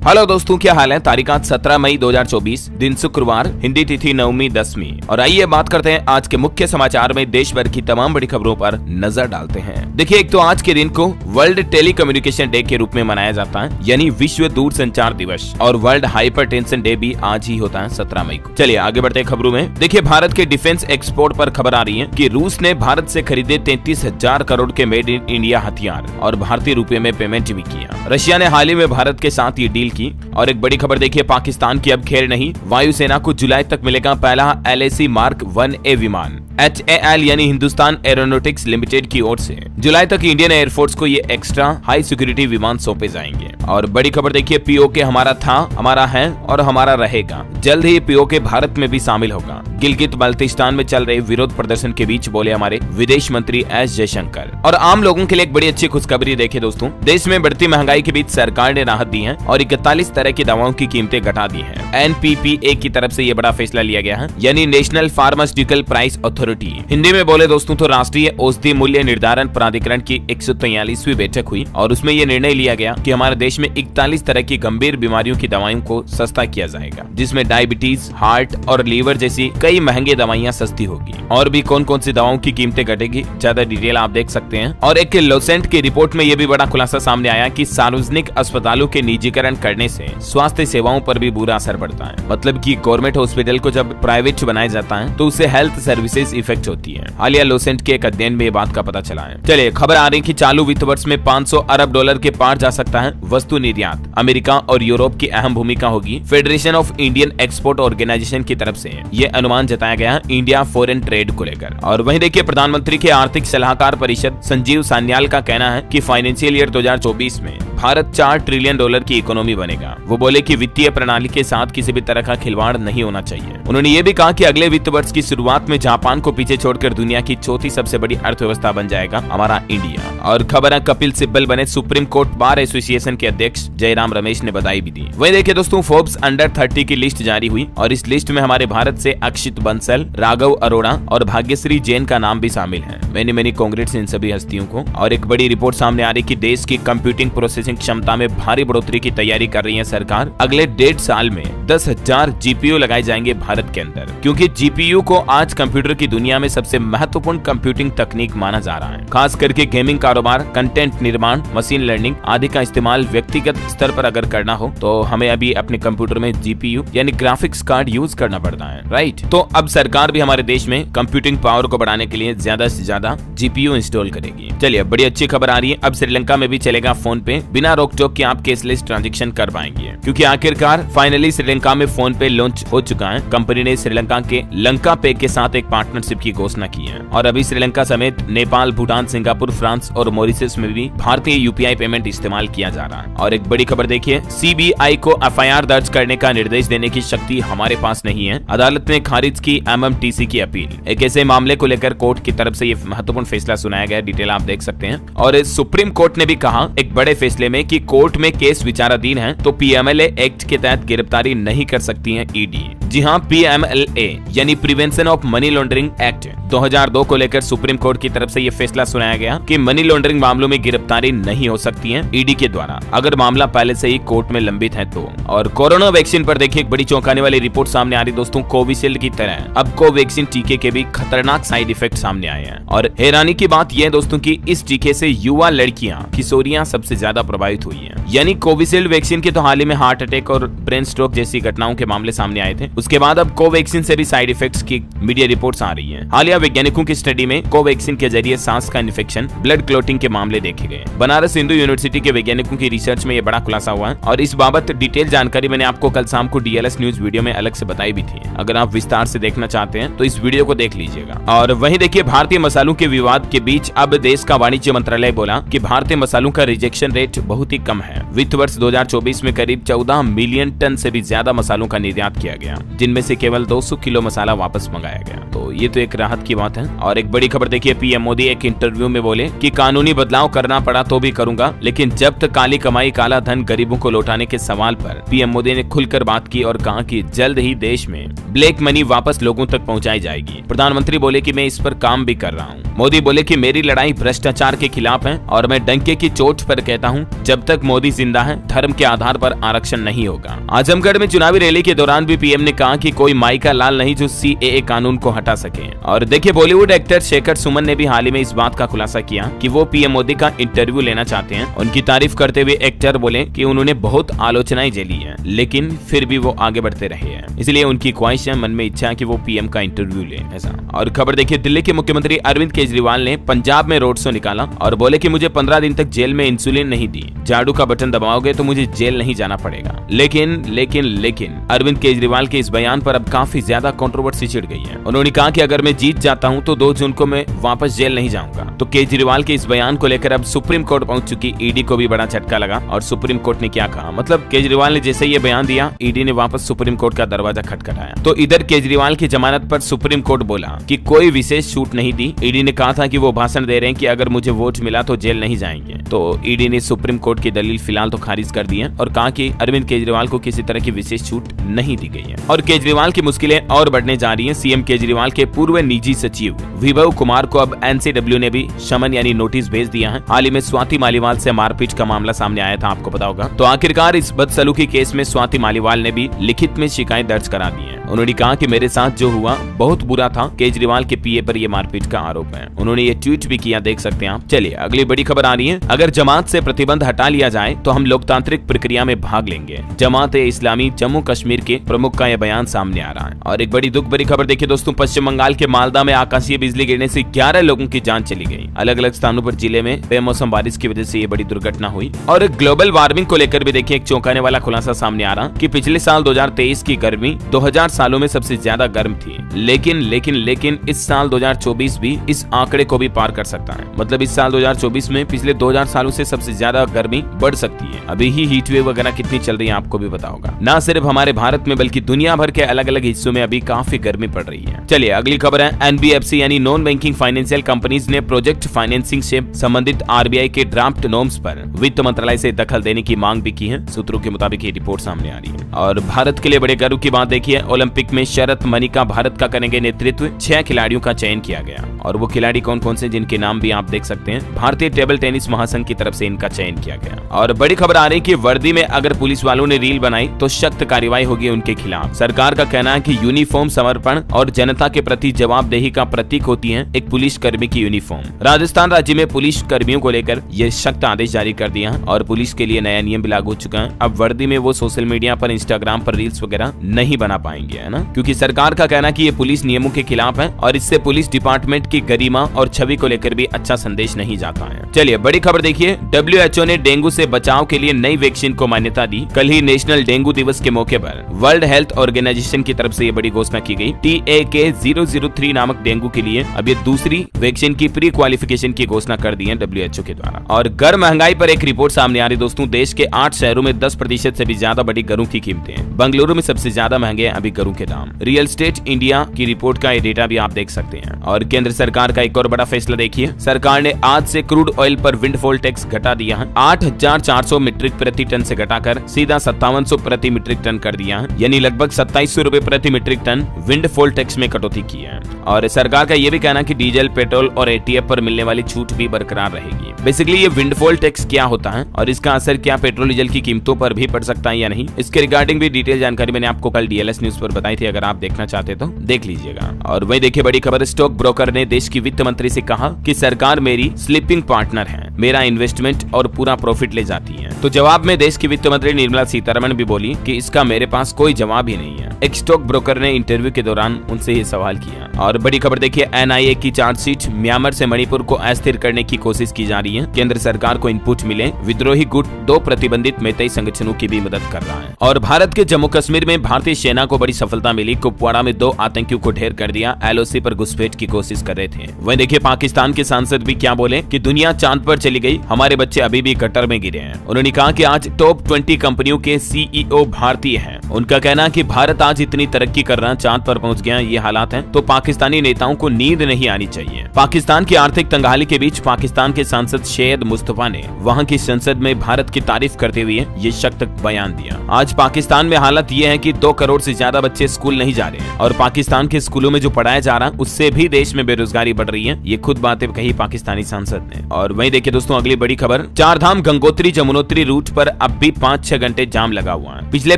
Hello दोस्तों, क्या हाल है। तारीख आज 17 मई 2024, दिन शुक्रवार, हिंदी तिथि नवमी दसवीं। और आइए बात करते हैं आज के मुख्य समाचार में देश भर की तमाम बड़ी खबरों पर नजर डालते हैं। देखिए, एक तो आज के दिन को वर्ल्ड टेलीकम्युनिकेशन डे के रूप में मनाया जाता है, यानी विश्व दूरसंचार दिवस। और वर्ल्ड हाइपरटेंशन डे भी आज ही होता है 17 मई को। चलिए आगे बढ़ते हैं खबरों में। देखिए, भारत के डिफेंस एक्सपोर्ट पर खबर आ रही है कि रूस ने भारत से खरीदे 33,000 करोड़ के मेड इन इंडिया हथियार और भारतीय रुपए में पेमेंट भी किया। रशिया ने हाल ही में भारत के साथ ये डील की। और एक बड़ी खबर देखिए, पाकिस्तान की अब खेर नहीं, वायुसेना को जुलाई तक मिलेगा पहला LAC Mark 1A विमान। HAL यानी हिंदुस्तान एरोनॉटिक्स लिमिटेड की ओर से जुलाई तक इंडियन एयरफोर्स को ये एक्स्ट्रा हाई सिक्योरिटी विमान सौंपे जाएंगे। और बड़ी खबर देखिए, POK हमारा था, हमारा है और हमारा रहेगा। जल्द ही POK भारत में भी शामिल होगा। गिलगित बाल्टिस्तान में चल रहे विरोध प्रदर्शन के बीच बोले हमारे विदेश मंत्री S जयशंकर। और आम लोगों के लिए एक बड़ी अच्छी खुशखबरी देखिए दोस्तों, देश में बढ़ती महंगाई के बीच सरकार ने राहत दी है और 41 तरह की दवाओं की कीमतें घटा दी है। NPPA की तरफ से ये बड़ा फैसला लिया गया है, यानी national pharmaceutical price authority. Hindi में बोले दोस्तों तो राष्ट्रीय औषधि मूल्य निर्धारण प्राधिकरण की 143वीं बैठक हुई और उसमें यह निर्णय लिया गया कि हमारे देश में 41 तरह की गंभीर बीमारियों की दवाइयों को सस्ता किया जाएगा, जिसमें डायबिटीज, हार्ट और लीवर जैसी कई महंगी दवाइयां सस्ती होगी। और भी कौन कौन सी दवाओं की कीमतें घटेगी, ज्यादा डिटेल आप देख सकते हैं। और एक लोसेंट की रिपोर्ट में यह भी बड़ा खुलासा सामने आया कि सार्वजनिक अस्पतालों के निजीकरण करने से स्वास्थ्य सेवाओं पर भी बुरा असर पड़ता है। मतलब कि गवर्नमेंट हॉस्पिटल को जब प्राइवेट बनाया जाता है तो उससे हेल्थ सर्विसेज इफेक्ट होती है। हालिया लोसेंट के एक अध्ययन में ये बात का पता चला है। चलिए खबर आ रही है कि चालू वित्त वर्ष में 500 अरब डॉलर के पार जा सकता है वस्तु निर्यात। अमेरिका और यूरोप की अहम भूमिका होगी। Federation of Indian Export Organisation की तरफ से ये अनुमान जताया गया है इंडिया फॉरेन ट्रेड को लेकर। और वहीं देखिए, प्रधानमंत्री के आर्थिक सलाहकार परिषद संजीव सान्याल का कहना है कि फाइनेंशियल ईयर 2024 में भारत 4 ट्रिलियन डॉलर की इकोनॉमी बनेगा। वो बोले कि वित्तीय प्रणाली के साथ किसी भी तरह का खिलवाड़ नहीं होना चाहिए। उन्होंने ये भी कहा कि अगले वित्त वर्ष की शुरुआत में जापान को पीछे छोड़कर दुनिया की चौथी सबसे बड़ी अर्थव्यवस्था बन जाएगा हमारा इंडिया। और खबर है, कपिल सिब्बल बने सुप्रीम कोर्ट बार एसोसिएशन के अध्यक्ष। जयराम रमेश ने बधाई भी दी। वहीं देखिए दोस्तों, फोर्ब्स अंडर 30 की लिस्ट जारी हुई और इस लिस्ट में हमारे भारत से अक्षित बंसल, राघव अरोड़ा और भाग्यश्री जैन का नाम भी शामिल है। मैनी कांग्रेट्स इन सभी हस्तियों को। और एक बड़ी रिपोर्ट सामने आ रही कि देश की कंप्यूटिंग प्रोसेसिंग क्षमता में भारी बढ़ोतरी की तैयारी कर रही है सरकार। अगले 1.5 साल में 10,000 GPU लगाए जाएंगे भारत के अंदर, क्योंकि GPU को आज कंप्यूटर की दुनिया में सबसे महत्वपूर्ण कंप्यूटिंग तकनीक माना जा रहा है। खास करके गेमिंग कारोबार, कंटेंट निर्माण, मशीन लर्निंग आदि का इस्तेमाल व्यक्तिगत स्तर पर अगर करना हो तो हमें अभी अपने कंप्यूटर में GPU यानी ग्राफिक्स कार्ड यूज करना पड़ता है, राइट। तो अब सरकार भी हमारे देश में कंप्यूटिंग पावर को बढ़ाने के लिए ज्यादा से ज्यादा GPU इंस्टॉल करेगी। चलिए बड़ी अच्छी खबर आ रही है, अब श्रीलंका में भी चलेगा फोन पे, बिना रोक टोक के आप कैशलेस ट्रांजेक्शन कर पाएंगे, क्योंकि आखिरकार फाइनली श्रीलंका में फोन पे लॉन्च हो चुका है। कंपनी ने श्रीलंका के लंका पे के साथ एक पार्टनरशिप की घोषणा की है और अभी श्रीलंका समेत नेपाल, भूटान, सिंगापुर, फ्रांस और मॉरिशस में भी भारतीय UPI पेमेंट इस्तेमाल किया जा रहा है। और एक बड़ी खबर देखिए, CBI को FIR दर्ज करने का निर्देश देने की शक्ति हमारे पास नहीं है। अदालत ने खारिज की MMTC की अपील। एक ऐसे मामले को लेकर कोर्ट की तरफ से ये महत्वपूर्ण फैसला सुनाया गया, डिटेल आप देख सकते हैं। और सुप्रीम कोर्ट ने भी कहा एक बड़े फैसले में कि कोर्ट में केस विचाराधीन है तो PMLA एक्ट के तहत गिरफ्तारी नहीं कर सकती है ED। जी हाँ, PMLA यानी prevention of money laundering act 2002 को लेकर सुप्रीम कोर्ट की तरफ से यह फैसला सुनाया गया कि मनी लॉन्ड्रिंग मामलों में गिरफ्तारी नहीं हो सकती है ED के द्वारा, अगर मामला पहले से ही कोर्ट में लंबित है तो। और कोरोना वैक्सीन पर देखिए एक बड़ी चौंकाने वाली रिपोर्ट सामने आ रही दोस्तों। कोविशील्ड की तरह अब कोवैक्सीन टीके के भी खतरनाक साइड इफेक्ट सामने आए हैं। और हैरानी की बात यह है दोस्तों कि इस टीके से युवा लड़कियां, किशोरियां सबसे ज्यादा प्रभावित हुई हैं। यानी कोविशील्ड वैक्सीन के तो हाल ही में हार्ट अटैक और ब्रेन स्ट्रोक जैसी घटनाओं के मामले सामने आए थे, उसके बाद अब कोवैक्सीन से भी साइड इफेक्ट्स की मीडिया रिपोर्ट्स आ रही हैं। हालिया वैज्ञानिकों की स्टडी में कोवैक्सीन के जरिए सांस का इन्फेक्शन, ब्लड क्लॉटिंग के मामले देखे गए। बनारस हिंदू यूनिवर्सिटी के वैज्ञानिकों की रिसर्च में यह बड़ा खुलासा हुआ है और इस बाबत डिटेल जानकारी मैंने आपको कल शाम को DLS न्यूज वीडियो में अलग से बताई भी थी। अगर आप विस्तार से देखना चाहते हैं तो इस वीडियो को देख लीजिएगा। और वहीं देखिए, भारतीय मसालों के विवाद के बीच अब देश का वाणिज्य मंत्रालय बोला कि भारतीय मसालों का रिजेक्शन रेट बहुत ही कम है। वित्त वर्ष 2024 में करीब 14 मिलियन टन से भी ज्यादा मसालों का निर्यात किया गया, जिनमें से केवल 200 किलो मसाला वापस मंगाया गया। तो ये तो एक राहत की बात है। और एक बड़ी खबर देखिए, PM मोदी एक इंटरव्यू में बोले कि कानूनी बदलाव करना पड़ा तो भी करूंगा, लेकिन जब तक काली कमाई, काला धन गरीबों को लौटाने के सवाल पर PM मोदी ने खुलकर बात की और कहा कि जल्द ही देश में ब्लैक मनी वापस लोगों तक पहुंचाई जाएगी। प्रधानमंत्री बोले कि मैं इस पर काम भी कर रहा हूं। मोदी बोले कि मेरी लड़ाई भ्रष्टाचार के खिलाफ है और मैं डंके की चोट पर कहता हूं जब तक मोदी जिंदा है धर्म के आधार पर आरक्षण नहीं होगा। आजमगढ़ में चुनावी रैली के दौरान भी पीएम ने कहा कि कोई माई का लाल नहीं जो सीएए कानून को हटा सके। और देखिए बॉलीवुड एक्टर शेखर सुमन ने भी हाल ही में इस बात का खुलासा किया कि वो पीएम मोदी का इंटरव्यू लेना चाहते हैं। उनकी तारीफ करते हुए एक्टर बोले कि उन्होंने बहुत आलोचनाएं झेली है लेकिन फिर भी वो आगे बढ़ते रहे हैं, इसलिए उनकी ख्वाहिश है, मन में इच्छा है कि वो पीएम का इंटरव्यू ले ऐसा। और खबर देखिए दिल्ली के मुख्यमंत्री अरविंद केजरीवाल ने पंजाब में रोड शो निकाला और बोले कि मुझे 15 दिन तक जेल में इंसुलिन नहीं दी, झाड़ू का बटन दबाओगे तो मुझे जेल नहीं जाना पड़ेगा। लेकिन अरविंद केजरीवाल के इस बयान पर अब काफी ज्यादा कंट्रोवर्सी छिड़ गई है। उन्होंने कहा कि अगर मैं जीत जाता हूं तो 2 जून को मैं वापस जेल नहीं जाऊंगा। तो केजरीवाल के इस बयान को लेकर अब सुप्रीम कोर्ट पहुंच चुकी ईडी को भी बड़ा झटका लगा। और सुप्रीम कोर्ट ने क्या कहा, मतलब केजरीवाल ने जैसे ये बयान दिया ईडी ने वापस सुप्रीम कोर्ट का दरवाजा खटखटाया। तो इधर केजरीवाल की जमानत पर सुप्रीम कोर्ट बोला कि कोई विशेष छूट नहीं दी। ईडी ने कहा था कि वो भाषण दे रहे हैं कि अगर मुझे वोट मिला तो जेल नहीं जाएंगे। तो ईडी ने सुप्रीम कोर्ट की दलील फिलहाल तो खारिज कर दी है और कहा कि अरविंद केजरीवाल को किसी तरह की विशेष छूट नहीं दी गई है। और केजरीवाल की मुश्किलें और बढ़ने जा रही हैं। सीएम केजरीवाल के पूर्व निजी सचिव विभव कुमार को अब एनसीडब्ल्यू ने भी समन यानी नोटिस भेज दिया है। हाल ही में स्वाति मालीवाल से मारपीट का मामला सामने आया था, आपको पता होगा। तो आखिरकार इस बदसलूकी केस में स्वाति मालीवाल ने भी लिखित में शिकायत दर्ज करा दी है। उन्होंने कहा कि मेरे साथ जो हुआ बहुत बुरा था। केजरीवाल के पीए पर यह मारपीट का आरोप है। उन्होंने ये ट्वीट भी किया, देख सकते हैं आप। चलिए अगली बड़ी खबर आ रही है। अगर जमात से प्रतिबंध हटा लिया जाए तो हम लोकतांत्रिक प्रक्रिया में भाग लेंगे। जमात ए इस्लामी जम्मू कश्मीर के प्रमुख का यह बयान सामने आ रहा है। और एक बड़ी दुख भरी खबर देखिए दोस्तों, पश्चिम बंगाल के मालदा में आकाशीय बिजली गिरने से 11 लोगों की जान चली गई। अलग अलग स्थानों पर जिले में बेमौसम बारिश की वजह से ये बड़ी दुर्घटना हुई। और ग्लोबल वार्मिंग को लेकर भी देखिए एक चौंकाने वाला खुलासा सामने आ रहा कि पिछले साल 2023 की गर्मी 2000 सालों में सबसे ज्यादा गर्म थी। लेकिन इस साल 2024 भी इस आंकड़े को भी पार कर सकता है। मतलब इस साल 2024 में पिछले 2000 सालों से सबसे ज्यादा गर्मी बढ़ सकती है। अभी ही हीट वेव वगैरह कितनी चल रही है आपको भी पता होगा। ना सिर्फ हमारे भारत में बल्कि दुनिया भर के अलग अलग हिस्सों में अभी काफी गर्मी पड़ रही है। चलिए अगली खबर है, एनबीएफसी यानी नॉन बैंकिंग फाइनेंशियल कंपनीज ने प्रोजेक्ट फाइनेंसिंग से संबंधित आरबीआई के ड्राफ्ट नॉर्म्स पर वित्त मंत्रालय से दखल देने की मांग भी की है। सूत्रों के मुताबिक ये रिपोर्ट सामने आ रही है। और भारत के लिए बड़े गर्व की बात देखिए, ओलंपिक में शरत मनिका भारत का करेंगे नेतृत्व। 6 खिलाड़ियों का चयन किया गया। और वो खिलाड़ी कौन कौन से जिनके नाम भी आप देख सकते हैं। भारतीय टेबल टेनिस महासंघ की तरफ से इनका चयन किया गया। और बड़ी खबर आ रही कि वर्दी में अगर पुलिस वालों ने रील बनाई तो सख्त कार्रवाई होगी उनके खिलाफ। सरकार का कहना है कि यूनिफॉर्म समर्पण और जनता के प्रति जवाबदेही का प्रतीक होती है एक पुलिस कर्मी की यूनिफॉर्म। राजस्थान राज्य में पुलिस कर्मियों को लेकर ये सख्त आदेश जारी कर दिया है और पुलिस के लिए नया नियम भी लागू हो चुका है। अब वर्दी में वो सोशल मीडिया पर, इंस्टाग्राम पर रील्स वगैरह नहीं बना पाएंगे, है ना, क्योंकि सरकार का कहना है कि ये पुलिस नियमों के खिलाफ है और इससे पुलिस डिपार्टमेंट की गरिमा और छवि को लेकर भी अच्छा संदेश नहीं जाता है। चलिए बड़ी खबर देखिए, WHO ने डेंगू से बचाव के लिए नई वैक्सीन को मान्यता दी। कल ही नेशनल डेंगू दिवस के मौके पर वर्ल्ड हेल्थ ऑर्गेनाइजेशन की तरफ से ये बड़ी घोषणा की गई। TAK-003 नामक डेंगू के लिए अब ये दूसरी वैक्सीन की प्री क्वालिफिकेशन की घोषणा कर दी है WHO के द्वारा। और घर महंगाई पर एक रिपोर्ट सामने आ रही दोस्तों, देश के 8 शहरों में 10% से भी ज्यादा बढ़ी घरों की कीमतें। बेंगलुरु में सबसे ज्यादा महंगे हैं अभी घरों के दाम। रियल एस्टेट इंडिया की रिपोर्ट का ये डेटा भी आप देख सकते हैं। और केंद्र सरकार का एक और बड़ा फैसला देखिए, सरकार ने आज से क्रूड ऑयल पर विंडफॉल टैक्स घटा दिया है। 8,400 मीट्रिक प्रति टन से घटाकर सीधा 5700 प्रति मीट्रिक टन कर दिया है, यानी लगभग 2700 रुपए प्रति मीट्रिक टन विंडफॉल टैक्स में कटौती की है। और सरकार का यह भी कहना है कि डीजल, पेट्रोल और एटीएफ पर मिलने वाली छूट भी बरकरार रहेगी। बेसिकली ये विंडफॉल टैक्स क्या होता है और इसका असर क्या पेट्रोल डीजल की कीमतों पर भी पड़ सकता है या नहीं, इसके रिगार्डिंग भी डिटेल जानकारी मैंने आपको कल DLS न्यूज पर बताई थी। अगर आप देखना चाहते तो देख लीजिएगा। और वही देखिए बड़ी खबर, स्टॉक ब्रोकर ने देश की वित्त मंत्री से कहा कि सरकार मेरी स्लीपिंग पार्टनर है, मेरा इन्वेस्टमेंट और पूरा प्रॉफिट ले जाती है। तो जवाब में देश की वित्त मंत्री निर्मला सीतारमण भी बोली कि इसका मेरे पास कोई जवाब ही नहीं है। एक स्टॉक ब्रोकर ने इंटरव्यू के दौरान उनसे ये सवाल किया। और बड़ी खबर देखिए, NIA की चार्जशीट, म्यांमार से मणिपुर को अस्थिर करने की कोशिश की जा रही है। केंद्र सरकार को इनपुट मिले, विद्रोही गुट 2 प्रतिबंधित मैतेई संगठनों की भी मदद कर रहा है। और भारत के जम्मू कश्मीर में भारतीय सेना को बड़ी सफलता मिली। कुपवाड़ा में 2 आतंकियों को ढेर कर दिया। LOC पर घुसपैठ की कोशिश कर रहे थे। वहीं देखिए पाकिस्तान के सांसद भी क्या बोले कि दुनिया चांद पर चली गई, हमारे बच्चे अभी भी गटर में गिरे हैं। उन्होंने कहा कि आज टॉप 20 कंपनियों के CEO भारतीय हैं। उनका कहना है कि भारत आज इतनी तरक्की कर रहा, चांद पर पहुंच गया, ये हालात हैं तो पाकिस्तानी नेताओं को नींद नहीं आनी चाहिए। पाकिस्तान की आर्थिक तंगहाली के बीच पाकिस्तान के सांसद सैयद मुस्तफा ने वहां की संसद में भारत की तारीफ करते हुए ये सख्त बयान दिया। आज पाकिस्तान में हालत ये है कि 2 करोड़ से ज्यादा बच्चे स्कूल नहीं जा रहे हैं और पाकिस्तान के स्कूलों में जो पढ़ाया जा रहा है उससे भी देश में बेरोजगारी बढ़ रही है। ये खुद बातें कही पाकिस्तानी सांसद ने। और वहीं देखिए दोस्तों अगली बड़ी खबर, चारधाम गंगोत्री जमुनोत्री रूट पर अब भी 5-6 घंटे जाम लगा हुआ है। पिछले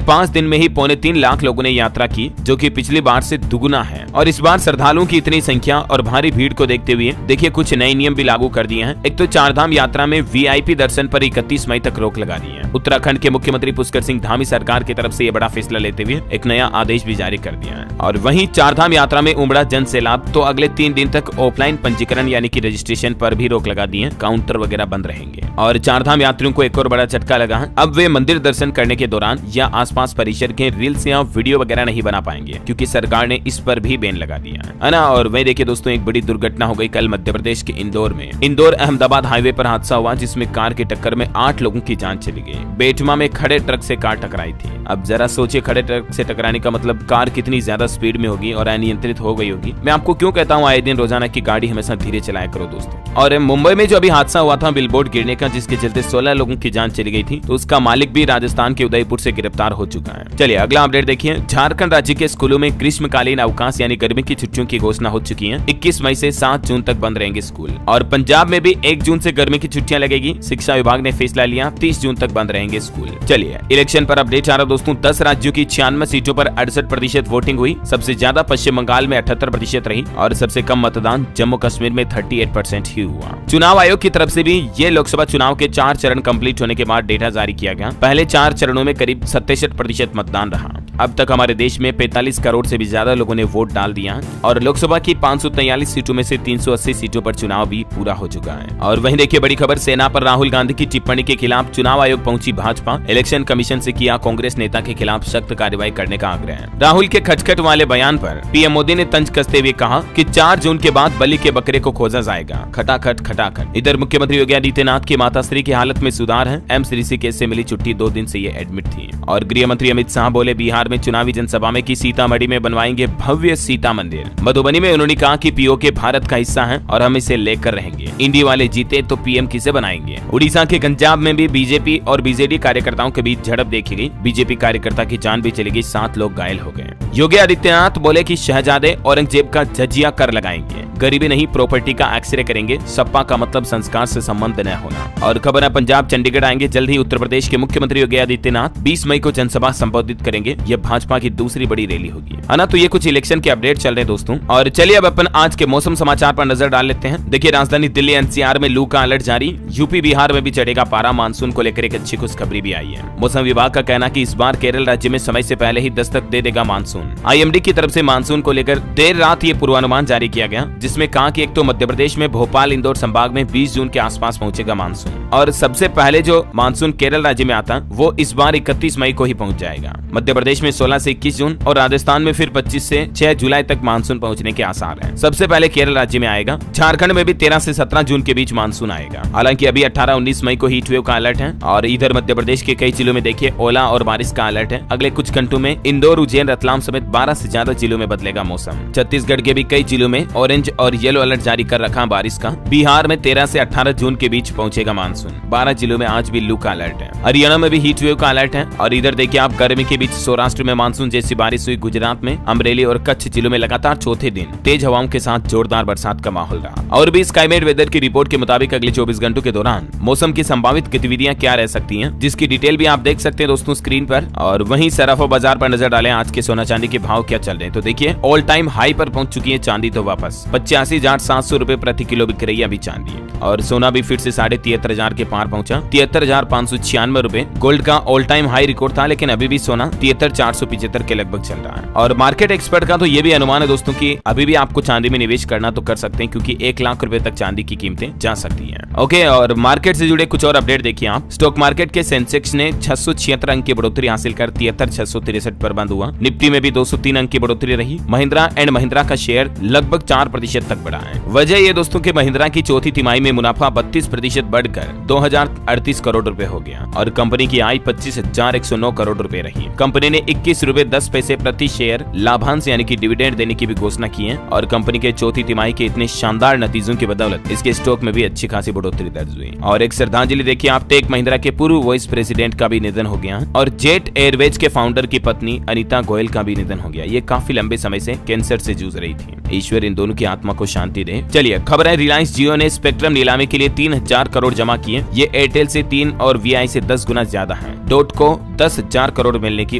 5 दिन में ही 2.25 लाख लोगों ने यात्रा की, जो कि पिछली बार से दुगुना है। और इस बार श्रद्धालुओं की इतनी संख्या और भारी भीड़ को देखते हुए देखिए कुछ नए नियम भी लागू कर दिए हैं। एक तो चारधाम यात्रा में वीआईपी दर्शन पर 31 मई तक रोक लगा दी है। उत्तराखंड के मुख्यमंत्री पुष्कर सिंह धामी सरकार की तरफ से ये बड़ा फैसला लेते हुए एक नया आदेश भी जारी कर दिया है। और वहीं चारधाम यात्रा में उमड़ा जन सैलाब, तो अगले 3 दिन तक ऑफलाइन पंजीकरण यानी कि रजिस्ट्रेशन पर भी रोक लगा दी है। काउंटर वगैरह बंद रहेंगे। और चारधाम यात्रियों को एक और बड़ा झटका लगा है। अब वे मंदिर दर्शन करने के दौरान या आसपास परिसर के रील्स या वीडियो वगैरह नहीं बना पाएंगे, क्योंकि सरकार ने इस पर भी बैन लगा दिया है ना। और वही देखिए दोस्तों एक बड़ी दुर्घटना हो गई कल मध्य प्रदेश के इंदौर में। इंदौर अहमदाबाद हाईवे पर हादसा हुआ जिसमें कार की टक्कर में 8 लोगों की जान चली गई। बेटमा में खड़े ट्रक से कार टकराई थी। अब जरा सोचिए, खड़े ट्रक से टकराने का मतलब कार कितनी ज्यादा स्पीड में होगी और अनियंत्रित हो गई होगी। मैं आपको क्यों कहता हूँ आए दिन रोजाना की गाड़ी हमेशा धीरे चलाया करो दोस्तों। और मुंबई में जो अभी हादसा हुआ था बिलबोर्ड गिरने का, जिसके चलते 16 लोगों की जान चली गई थी, तो उसका मालिक भी राजस्थान के उदयपुर से गिरफ्तार हो चुका है। चलिए अगला अपडेट देखिए। झारखंड राज्य के स्कूलों में ग्रीष्मकालीन अवकाश यानी गर्मी की छुट्टियों की घोषणा हो चुकी है। 21 मई से 7 जून तक बंद रहेंगे स्कूल। और पंजाब में भी 1 जून से गर्मी की छुट्टियां लगेगी। शिक्षा विभाग ने फैसला लिया 30 जून तक बंद रहेंगे स्कूल। चलिए इलेक्शन पर अपडेट आ रहा दोस्तों। 10 राज्यों की 96 सीटों पर 68% वोटिंग हुई। सबसे ज्यादा पश्चिम बंगाल में 78% रही और सबसे कम मतदान जम्मू कश्मीर में 38% ही हुआ। चुनाव आयोग की तरफ से भी ये लोकसभा चुनाव के 4 चरण कंप्लीट होने के बाद डेटा जारी किया गया। पहले 4 चरणों में करीब 67% मतदान रहा। अब तक हमारे देश में 45 करोड़ से भी ज्यादा लोगों ने वोट डाल दिया और लोकसभा की 543 सीटों में से 380 सीटों पर चुनाव भी पूरा हो चुका है। और वहीं देखिए बड़ी खबर, सेना पर राहुल गांधी की टिप्पणी के खिलाफ चुनाव आयोग पहुंची भाजपा। इलेक्शन कमीशन से किया कांग्रेस नेता के खिलाफ सख्त कार्रवाई करने का आग्रह। राहुल के खटखट वाले बयान पर पीएम मोदी ने तंज कसते हुए कहा कि 4 जून के बाद बलि के बकरे को खोजा जाएगा। खटाखट खटाखट। इधर मुख्यमंत्री योगी आदित्यनाथ की माताश्री की हालत में सुधार है। एम्स ऋषिकेश से मिली छुट्टी, 2 दिन से ये एडमिट थी। और गृह मंत्री अमित शाह बोले बिहार में चुनावी जनसभा में कि सीतामढ़ी में बनवाएंगे भव्य सीता मंदिर। मधुबनी में उन्होंने कहा कि पीओके भारत का हिस्सा है और हम इसे लेकर रहेंगे। इंडी वाले जीते तो पीएम किसे बनाएंगे। उड़ीसा के गंजाम में भी बीजेपी और बीजेडी कार्यकर्ताओं के बीच झड़प देखी गई। बीजेपी कार्यकर्ता की जान भी चली गई, 7 लोग घायल हो गए। योगी आदित्यनाथ बोले कि शहजादे औरंगजेब का जजिया कर लगाएंगे। गरीबी नहीं प्रॉपर्टी का एक्सरे करेंगे। सपा का मतलब संस्कार से संबंध न होना। और खबर है पंजाब चंडीगढ़ आएंगे जल्द ही उत्तर प्रदेश के मुख्यमंत्री योगी आदित्यनाथ 20 मई को जनसभा संबोधित करेंगे। यह भाजपा की दूसरी बड़ी रैली होगी, है ना। तो ये कुछ इलेक्शन के अपडेट चल रहे हैं दोस्तों। और चलिए अब अपन आज के मौसम समाचार पर नजर डाल लेते हैं। देखिए राजधानी दिल्ली एनसीआर में लू का अलर्ट जारी। यूपी बिहार में भी चढ़ेगा पारा। मानसून को लेकर एक अच्छी खुशखबरी भी आई है। मौसम विभाग का कहना कि इस बार केरल राज्य में समय से पहले ही दस्तक दे देगा मानसून। आईएमडी की तरफ से मानसून को लेकर देर रात ये पूर्वानुमान जारी किया गया, जिसमें कहा कि एक तो मध्य प्रदेश में भोपाल इंदौर संभाग में 20 जून के आसपास पहुंचेगा मानसून। और सबसे पहले जो मानसून केरल राज्य में आता वो इस बार 31 मई को ही पहुंच जाएगा। मध्य प्रदेश में 16 से 21 जून और राजस्थान में फिर 25 से 6 जुलाई तक मानसून पहुंचने के आसार हैं। सबसे पहले केरल राज्य में आएगा। झारखंड में भी 13 से 17 जून के बीच मानसून आएगा। हालांकि अभी 18-19 मई को हीट वेव का अलर्ट है। और इधर मध्य प्रदेश के कई जिलों में देखिए ओला और बारिश का अलर्ट है। अगले कुछ घंटों में इंदौर उज्जैन रतलाम समेत 12 से ज्यादा जिलों में बदलेगा मौसम। छत्तीसगढ़ के भी कई जिलों में ऑरेंज और येलो अलर्ट जारी कर रखा बारिश का। बिहार में 13 से 18 जून के बीच पहुंचेगा मानसून। 12 जिलों में आज भी लू का अलर्ट है। हरियाणा में भी हीट वेव का अलर्ट है। और इधर देखिए आप गर्मी के बीच सौराष्ट्र में मानसून जैसी बारिश हुई। गुजरात में अमरेली और कच्छ जिलों में लगातार चौथे दिन तेज हवाओं के साथ जोरदार बरसात का माहौल रहा। और भी स्काईमेट वेदर की रिपोर्ट के मुताबिक अगले 24 घंटों के दौरान मौसम की संभावित गतिविधियां क्या रह सकती हैं, जिसकी डिटेल भी आप देख सकते हैं दोस्तों स्क्रीन पर। और वहीं सराफा बाजार पर नजर डालें आज के सोना चांदी के भाव क्या चल रहे हैं। तो देखिए ऑल टाइम हाई पर पहुंच चुकी है चांदी, तो वापस 85,700 रुपए प्रति किलो बिक रही है अभी चांदी। और सोना भी फिर से 73,500 के पार पहुंचा, 73,596 रुपए। गोल्ड का ऑल टाइम हाई रिकॉर्ड था, लेकिन अभी भी सोना 73,475 के लगभग चल रहा है। और मार्केट एक्सपर्ट का तो ये भी अनुमान है दोस्तों कि अभी भी आपको चांदी में निवेश करना तो कर सकते हैं, क्योंकि 1 लाख रुपए तक चांदी की कीमतें जा सकती हैं। ओके, और मार्केट से जुड़े कुछ और अपडेट देखिए आप। स्टॉक मार्केट के सेंसेक्स ने 676 अंक की बढ़ोतरी हासिल कर 73,663 पर बंद हुआ। निफ्टी में भी 203 अंक की बढ़ोतरी रही। महिंद्रा एंड महिंद्रा का शेयर लगभग 4% 30% तक बढ़ा है। वजह ये दोस्तों के महिंद्रा की चौथी तिमाही में मुनाफा 32% बढ़कर 2038 करोड़ रुपए हो गया और कंपनी की आय 25,109 करोड़ रुपए रही। कंपनी ने 21 रुपए 10 पैसे प्रति शेयर लाभांश यानी कि डिविडेंड देने की भी घोषणा की है और कंपनी के चौथी तिमाही के इतने शानदार नतीजों की बदौलत इसके स्टॉक में भी अच्छी खासी बढ़ोतरी दर्ज हुई। और एक श्रद्धांजलि देखिए, आप टेक महिंद्रा के पूर्व वाइस प्रेसिडेंट का भी निधन हो गया और जेट एयरवेज के फाउंडर की पत्नी अनीता गोयल का भी निधन हो गया। ये काफी लंबे समय से कैंसर से जूझ रही थी। ईश्वर इन दोनों की आत्मा को शांति दे। चलिए खबर है, रिलायंस जियो ने स्पेक्ट्रम नीलामी के लिए 3,000 करोड़ जमा किए। ये एयरटेल से 3 और वीआई से 10 गुना ज्यादा है। डॉट को 10,000 करोड़ मिलने की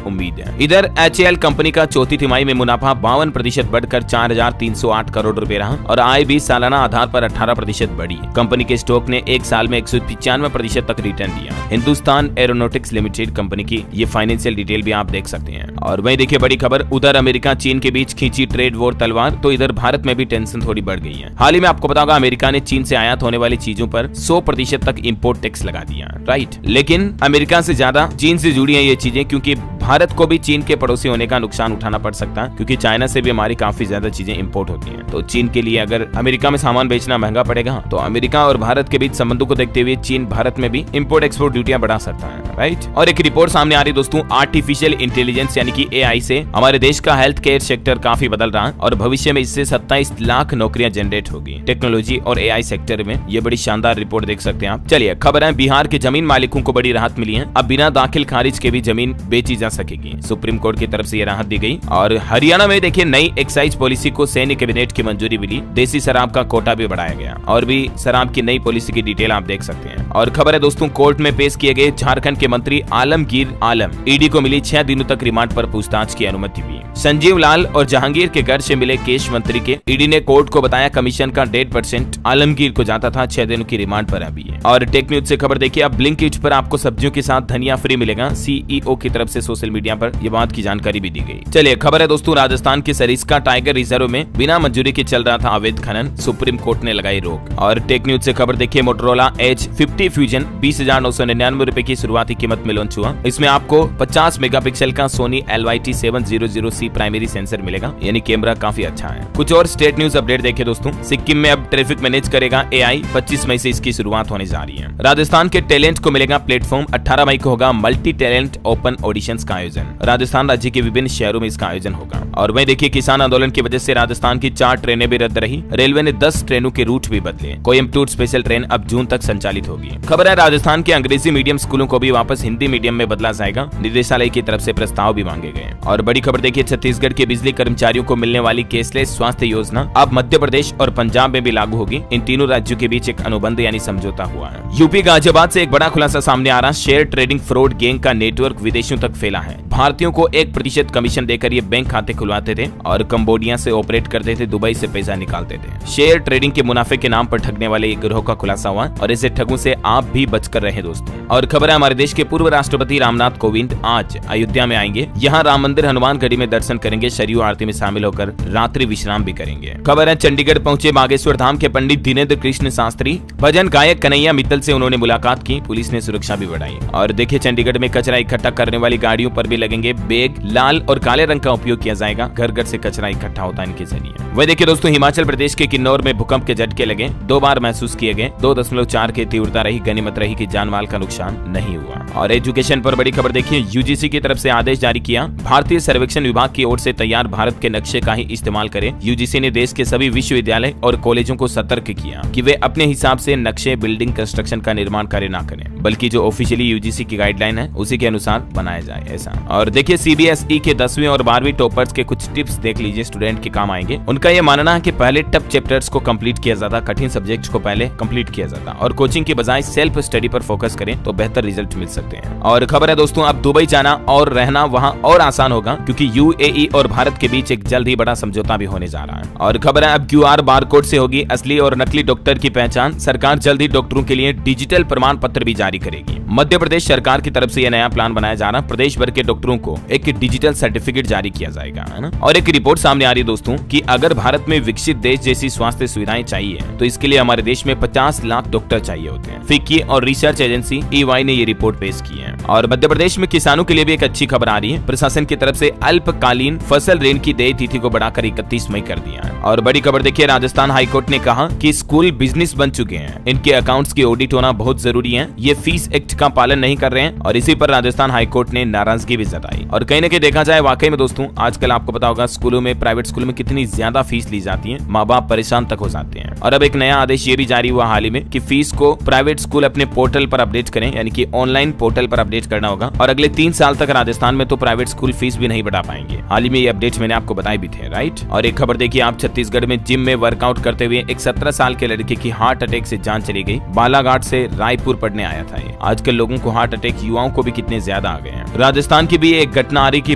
उम्मीद है। इधर एचएएल कंपनी का चौथी तिमाही में मुनाफा 52% बढ़कर 4,308 करोड़ रुपए रहा और आय भी सालाना आधार पर 18% बढ़ी। कंपनी के स्टॉक ने एक साल में 195% तक रिटर्न दिया। हिंदुस्तान एरोनॉटिक्स लिमिटेड कंपनी की ये फाइनेंशियल डिटेल भी आप देख सकते हैं। और वहीं देखिए बड़ी खबर, उधर अमेरिका चीन के बीच खींची ट्रेड वॉर तलवार, तो इधर भारत में भी टेंशन थोड़ी बढ़ गई है। हाल ही में आपको पता होगा अमेरिका ने चीन से आयात होने वाली चीजों पर 100% तक इंपोर्ट टैक्स लगा दिया, राइट। लेकिन अमेरिका से ज्यादा चीन से जुड़ी है ये चीजें, क्योंकि भारत को भी चीन के पड़ोसी होने का नुकसान उठाना पड़ सकता है, क्योंकि चाइना से भी हमारी काफी ज्यादा चीजें इंपोर्ट होती हैं। तो चीन के लिए अगर अमेरिका में सामान बेचना महंगा पड़ेगा तो अमेरिका और भारत के बीच संबंधों को देखते हुए चीन भारत में भी इंपोर्ट एक्सपोर्ट ड्यूटियां बढ़ा सकता है, राइट। और एक रिपोर्ट सामने आ रही दोस्तों, आर्टिफिशियल इंटेलिजेंस यानी कि एआई से हमारे देश का हेल्थ केयर सेक्टर काफी बदल रहा है और भविष्य में इससे 27 लाख नौकरियां जनरेट होगी। टेक्नोलॉजी और एआई सेक्टर में ये बड़ी शानदार रिपोर्ट देख सकते हैं आप। चलिए खबर है, बिहार के जमीन मालिकों को बड़ी राहत मिली है। अब बिना दाखिल खारिज के भी जमीन बेची जा सकेगी। सुप्रीम कोर्ट की तरफ से ये राहत दी गई। और हरियाणा में देखिए नई एक्साइज पॉलिसी को सैन्य कैबिनेट की मंजूरी मिली। देसी शराब का कोटा भी बढ़ाया गया और भी शराब की नई पॉलिसी की डिटेल आप देख सकते हैं। और खबर है दोस्तों, कोर्ट में पेश किए गए झारखंड के मंत्री आलमगीर आलम, ईडी को मिली 6 दिनों तक रिमांड पर पूछताछ की अनुमति भी। संजीव लाल और जहांगीर के घर से मिले केश मंत्री के, ईडी ने कोर्ट को बताया कमीशन का 1.5% आलमगीर को जाता था। 6 दिनों की रिमांड पर अभी है। और टेक न्यूज से खबर देखिए, अब ब्लिंकिट पर आपको सब्जियों के साथ धनिया फ्री मिलेगा। सीईओ की तरफ से सोशल मीडिया पर यह बात की जानकारी भी दी गई। चलिए खबर है दोस्तों, राजस्थान के सरिस्का टाइगर रिजर्व में बिना मंजूरी के चल रहा था अवैध खनन, सुप्रीम कोर्ट ने लगाई रोक। और टेक न्यूज से खबर देखिए, मोटोरोला एज 50 फ्यूजन 20,999 रुपए की शुरुआती कीमत में लॉन्च हुआ। इसमें आपको 50 मेगापिक्सल का Soni LYT 700C primary sensor मिलेगा, यानी कैमरा काफी अच्छा है। कुछ और स्टेट न्यूज अपडेट देखे दोस्तों, सिक्किम में अब ट्रैफिक मैनेज करेगा एआई। 25 मई से इसकी शुरुआत होने जा रही है। राजस्थान के टैलेंट को मिलेगा प्लेटफॉर्म। 18 मई को होगा मल्टी टैलेंट ओपन ऑडिशंस का आयोजन। राजस्थान राज्य के विभिन्न शहरों में इसका आयोजन होगा। और वहीं देखिए, किसान आंदोलन की वजह से राजस्थान की 4 ट्रेनें भी रद्द रही। रेलवे ने 10 ट्रेनों के रूट भी बदले। कोयम्बटूर स्पेशल ट्रेन अब जून तक संचालित होगी। खबर है, राजस्थान के अंग्रेजी मीडियम स्कूलों को भी वापस हिंदी मीडियम में बदला जाएगा। निदेशालय की तरफ से प्रस्ताव भी मांगे गए। और बड़ी खबर देखिए, छत्तीसगढ़ के बिजली कर्मचारियों को मिलने वाली कैशलेस स्वास्थ्य योजना अब मध्य प्रदेश और पंजाब में भी लागू होगी। इन तीनों राज्यों के बीच एक अनुबंध यानी समझौता हुआ है। यूपी गाजियाबाद से एक बड़ा खुलासा सामने आ रहा, शेयर ट्रेडिंग फ्रॉड गैंग का नेटवर्क विदेशों तक फैला है। भारतीयों को 1% कमीशन देकर ये बैंक खाते खुलवाते थे और कंबोडिया से ऑपरेट करते थे, दुबई से पैसा निकालते थे। शेयर ट्रेडिंग के मुनाफे के नाम पर ठगने वाले एक गिरोह का खुलासा हुआ और ऐसे ठगों से आप भी बचकर रहे दोस्तों। और खबर है, हमारे देश के पूर्व राष्ट्रपति रामनाथ कोविंद आज अयोध्या में आएंगे। यहाँ राम मंदिर हनुमान गढ़ी में दर्शन करेंगे, सरयू आरती में शामिल होकर रात्रि विश्राम भी करेंगे। खबर है, चंडीगढ़ पहुंचे बागेश्वर धाम के पंडित दिनेंद्र कृष्ण शास्त्री। भजन गायक कन्हैया मित्तल से उन्होंने मुलाकात की। पुलिस ने सुरक्षा भी बढ़ाई। और देखिए, चंडीगढ़ में कचरा इकट्ठा करने वाली गाड़ियों पर भी लगेंगे बैग। लाल और काले रंग का उपयोग किया जाएगा। घर घर से कचरा इकट्ठा होता है इनके जरिए। वही देखिए दोस्तों, हिमाचल प्रदेश के किन्नौर में भूकंप के झटके लगे। 2 बार महसूस किए गए। 2.4 की तीव्रता रही। गनीमत रही कि जान माल का नुकसान नहीं हुआ। और एजुकेशन पर बड़ी खबर देखिए, यूजीसी की तरफ से आदेश जारी किया। भारतीय सर्वेक्षण विभाग की ओर से तैयार भारत के नक्शे का ही इस्तेमाल करें। यूजीसी ने देश के सभी विश्वविद्यालय और कॉलेजों को सतर्क किया कि वे अपने हिसाब से नक्शे बिल्डिंग कंस्ट्रक्शन का निर्माण कार्य न करें, बल्कि जो ऑफिशियली यूजीसी की गाइडलाइन है उसी के अनुसार बनाया जाए ऐसा। और देखिए, सीबीएसई के 10वीं और 12वीं टॉपर्स के कुछ टिप्स देख लीजिए, स्टूडेंट के काम आएंगे। उनका यह मानना है कि पहले टफ चैप्टर्स को कंप्लीट किया जाता, कठिन सब्जेक्ट्स को पहले कंप्लीट किया जाता और कोचिंग के बजाय सेल्फ स्टडी पर फोकस करें तो बेहतर रिजल्ट मिल सकते हैं। और खबर है दोस्तों, अब दुबई जाना और रहना वहां और आसान होगा, क्योंकि यूएई और भारत के बीच एक जल्द ही बड़ा समझौता भी होने जा रहा है। और खबर है, अब क्यूआर बारकोड से होगी असली और नकली डॉक्टर की पहचान। सरकार जल्द ही डॉक्टरों के लिए डिजिटल प्रमाण पत्र भी जारी करेगी। मध्य प्रदेश सरकार की तरफ से यह नया प्लान बनाया जा रहा है। प्रदेश भर के डॉक्टरों को एक डिजिटल सर्टिफिकेट जारी किया जाएगा, है ना। और एक रिपोर्ट सामने आ रही है दोस्तों कि अगर भारत में विकसित देश जैसी स्वास्थ्य सुविधाएं चाहिए तो इसके लिए हमारे देश में 50 लाख डॉक्टर चाहिए होते हैं। फिक्की और रिसर्च एजेंसी EY ने ये रिपोर्ट पेश की है। और मध्य प्रदेश में किसानों के लिए भी एक अच्छी खबर आ रही है। प्रशासन की तरफ से अल्पकालीन फसल ऋण की देय तिथि को बढ़ाकर 31 मई कर दिया है। और बड़ी खबर देखिए, राजस्थान हाईकोर्ट ने कहा कि स्कूल बिजनेस बन चुके हैं, इनके अकाउंट्स की ऑडिट होना बहुत जरूरी है। ये फीस एक्ट का पालन नहीं कर रहे हैं और इसी पर राजस्थान हाईकोर्ट ने नाराजगी भी जताई। और कहीं न कहीं देखा जाए वाकई में दोस्तों, आजकल आपको पता होगा स्कूलों में, प्राइवेट स्कूलों में कितनी ज्यादा फीस ली जाती है, माँ बाप परेशान तक हो जाते हैं। और अब एक नया आदेश ये भी जारी हुआ हाल ही में कि फीस को प्राइवेट स्कूल अपने पोर्टल पर अपडेट करें, यानी कि ऑनलाइन पोर्टल पर अपडेट करना होगा। और अगले 3 साल तक राजस्थान में तो प्राइवेट स्कूल फीस भी नहीं बढ़ा पाएंगे। हाल ही में ये अपडेट मैंने आपको बताए भी थे, राइट। और एक खबर देखिए, आप छत्तीसगढ़ में जिम में वर्कआउट करते हुए एक 17 साल के लड़के की हार्ट अटैक से जान चली गई। बालाघाट से रायपुर पढ़ने आया था ये। आजकल लोगों को हार्ट अटैक, युवाओं को भी कितने ज्यादा आ गए हैं। राजस्थान की भी एक घटना आ रही की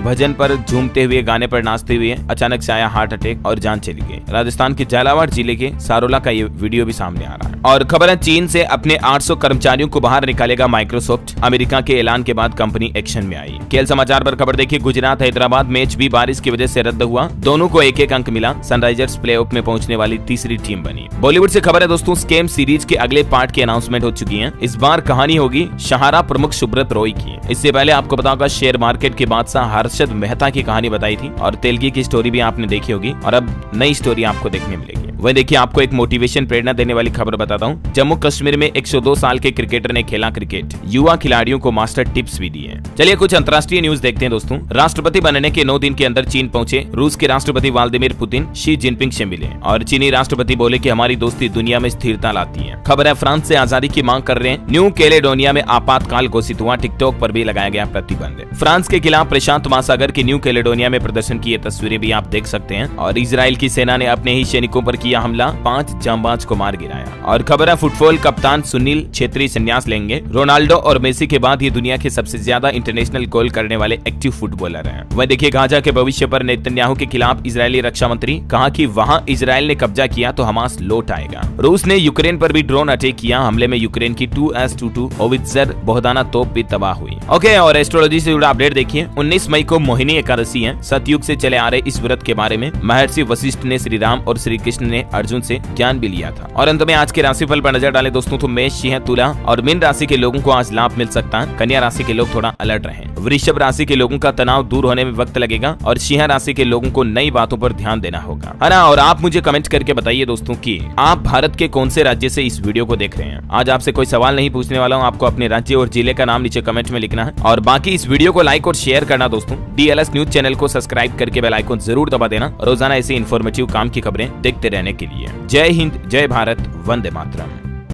भजन पर झूमते हुए, गाने पर नाचते हुए अचानक से आया हार्ट अटैक और जान चली गई। राजस्थान के झालावाड़ जिले के सारोला का ये वीडियो भी सामने आ रहा है। और खबर है, चीन से अपने 800 कर्मचारियों को बाहर निकालेगा माइक्रोसॉफ्ट। अमेरिका के ऐलान के बाद कंपनी एक्शन में आई। खेल समाचार पर खबर देखिए, गुजरात हैदराबाद मैच भी बारिश की वजह से रद्द हुआ। दोनों को एक एक अंक मिला। सनराइजर्स प्लेऑफ में पहुंचने वाली तीसरी टीम बनी। बॉलीवुड से खबर है दोस्तों, स्कैम सीरीज के अगले पार्ट की अनाउंसमेंट हो चुकी है। इस बार कहानी होगी सहारा प्रमुख सुब्रत रॉय की। इससे पहले आपको पता होगा शेयर मार्केट के बादशाह हर्षद मेहता की कहानी बताई थी और तेलगी की स्टोरी भी आपने देखी होगी। और अब नई स्टोरी आपको देखने मिलेगी। वही देखिए, आपको एक मोटिवेशन, प्रेरणा देने वाली खबर बताता हूँ। जम्मू कश्मीर में 102 साल के क्रिकेटर ने खेला क्रिकेट। युवा खिलाड़ियों को मास्टर टिप्स भी दिए। चलिए कुछ अंतर्राष्ट्रीय न्यूज देखते हैं दोस्तों। राष्ट्रपति बनने के 9 दिन के अंदर चीन पहुंचे रूस के राष्ट्रपति व्लादिमीर पुतिन शी जिनपिंग से मिले और चीनी राष्ट्रपति बोले कि हमारी दोस्ती दुनिया में स्थिरता लाती है। खबर है, फ्रांस से आजादी की मांग कर रहे हैं। न्यू कैलेडोनिया में आपातकाल घोषित हुआ। टिकटॉक पर भी लगाया गया प्रतिबंध। फ्रांस के खिलाफ प्रशांत महासागर के न्यू कैलेडोनिया में प्रदर्शन की ये तस्वीरें भी आप देख सकते हैं। और इजराइल की सेना ने अपने ही सैनिकों पर किया हमला, 5 जांबाज को मार गिराया। और खबर है, फुटबॉल कप्तान सुनील छेत्री संन्यास लेंगे। रोनाल्डो और मेसी के बाद ये दुनिया के सबसे ज्यादा इंटरनेशनल गोल करने वाले एक्टिव फुटबॉलर हैं। वह देखिए, गाजा के भविष्य पर नेतन्याहू के खिलाफ इजरायली रक्षा मंत्री कहा कि वहां इजराइल ने कब्जा किया तो हमास लौट आएगा। रूस ने यूक्रेन पर भी ड्रोन अटैक किया। हमले में यूक्रेन की 2S-22 होवित्जर बहुदाना तोप भी तबाह हुई। ओके, और एस्ट्रोलॉजी से जुड़ा अपडेट देखिए। 19 मई को मोहिनी एकादशी है। सतयुग से चले आ रहे इस व्रत के बारे में महर्षि वशिष्ठ ने श्री राम और श्री कृष्ण ने अर्जुन से ज्ञान भी लिया था। और अंत में आज के राशिफल पर नजर डालें दोस्तों, तो मेष, सिंह, तुला और मीन राशि के लोगों को आज लाभ मिल सकता है। कन्या राशि के लोग थोड़ा अलर्ट रहें। वृषभ राशि के लोगों का तनाव दूर होने में वक्त लगेगा और सिंह राशि के लोगों को नई बातों पर ध्यान देना होगा, है ना। और आप मुझे कमेंट करके बताइए दोस्तों कि आप भारत के कौन से राज्य से इस वीडियो को देख रहे हैं। आज आपसे कोई सवाल नहीं पूछने वाला हूँ, आपको अपने राज्य और जिले का नाम नीचे कमेंट में लिखना है। और बाकी इस वीडियो को लाइक और शेयर करना दोस्तों। DLS न्यूज चैनल को सब्सक्राइब करके बेल आइकन जरूर दबा देना रोजाना ऐसी इन्फॉर्मेटिव काम की खबरें देखते रहने के लिए। जय हिंद, जय भारत, वंदे मातरम।